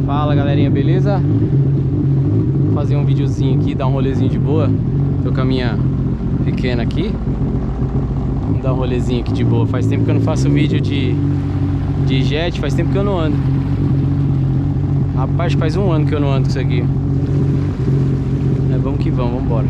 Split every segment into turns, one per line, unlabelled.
Fala galerinha, beleza? Vou fazer um videozinho aqui, dar um rolezinho de boa. Tô com a minha pequena aqui. Vamos dar um rolezinho aqui de boa. Faz tempo que eu não faço vídeo de jet, faz tempo que eu não ando. Rapaz, faz um ano que eu não ando com isso aqui. Vamos que vamos, vamos embora.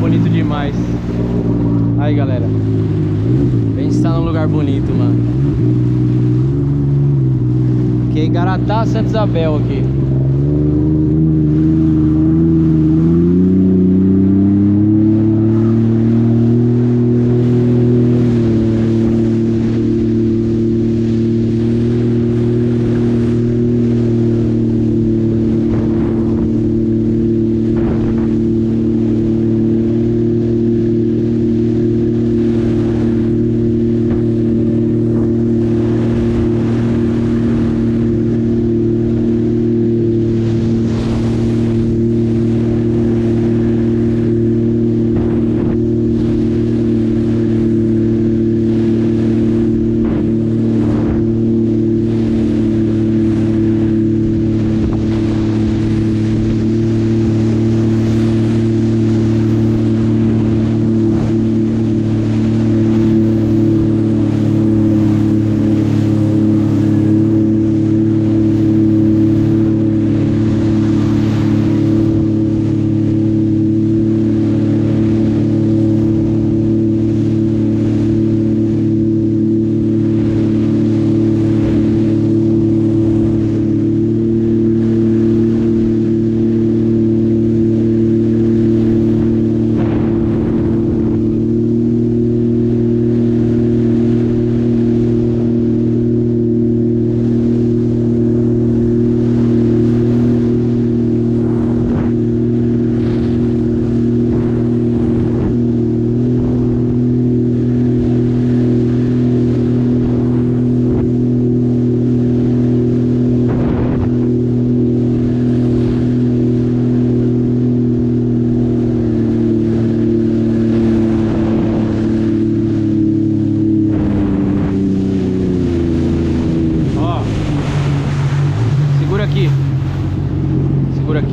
Bonito demais. Aí galera, a gente está num lugar bonito, mano. Aqui é Igaratá, Santa Isabel aqui.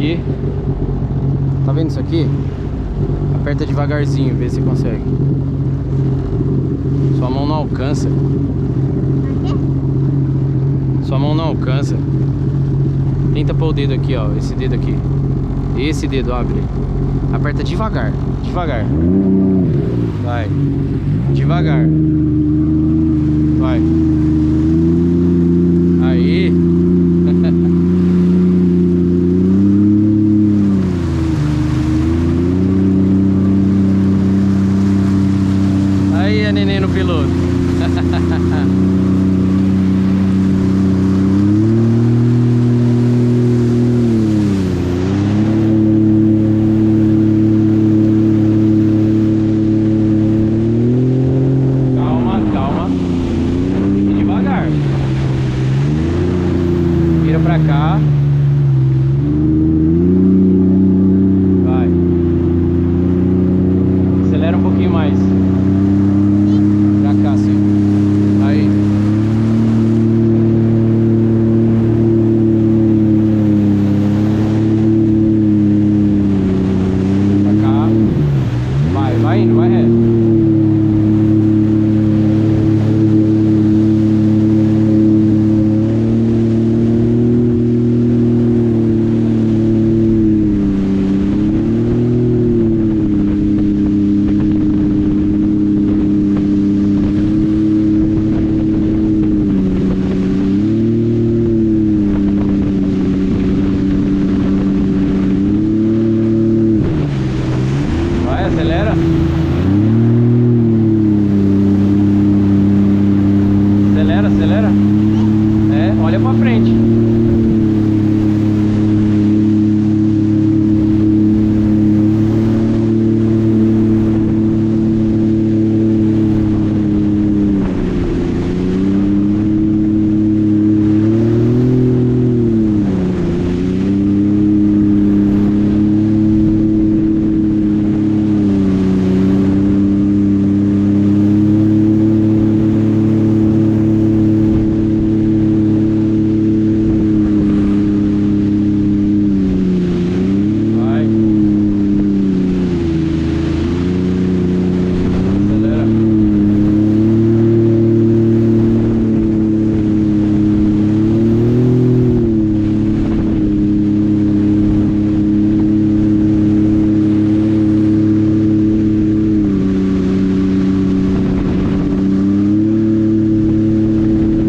aqui. Tá vendo isso aqui? Aperta devagarzinho, vê se consegue. alcança.
Por quê?
Sua mão não alcança. Tenta pôr o dedo aqui, ó. Esse dedo aqui. Esse dedo, abre. Aperta devagar. Devagar. Vai. Devagar. Vai. Aí. Aí a neném no piloto. Calma, calma. E devagar. Vira pra cá. Vai. Acelera um pouquinho mais. Pra cá, sim. Aí. Pra cá. Vai indo, vai reto. Vai, acelera. Acelera, acelera. É, olha pra frente. Vai. Acelera.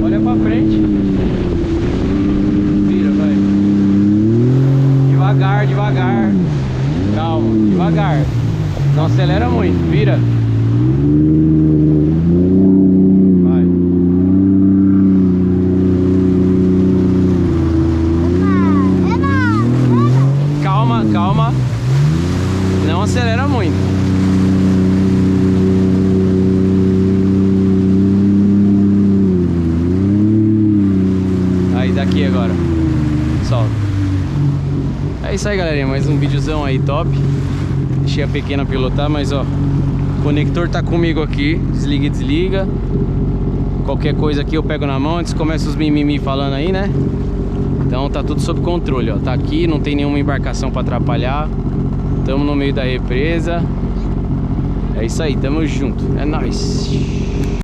Olha pra frente. Vira, vai. Devagar, devagar. Calma, devagar. Não acelera muito, vira. Vai. Calma, calma. Não acelera muito. Aí, daqui agora. Solta. É isso aí, galerinha, mais um videozão aí top. Deixei a pequena pilotar, mas ó, o conector tá comigo aqui. Desliga e desliga. Qualquer coisa aqui eu pego na mão. Antes começa os mimimi falando aí, né? Então tá tudo sob controle, ó. Tá aqui, não tem nenhuma embarcação pra atrapalhar. Tamo no meio da represa. É isso aí, tamo junto. É nóis.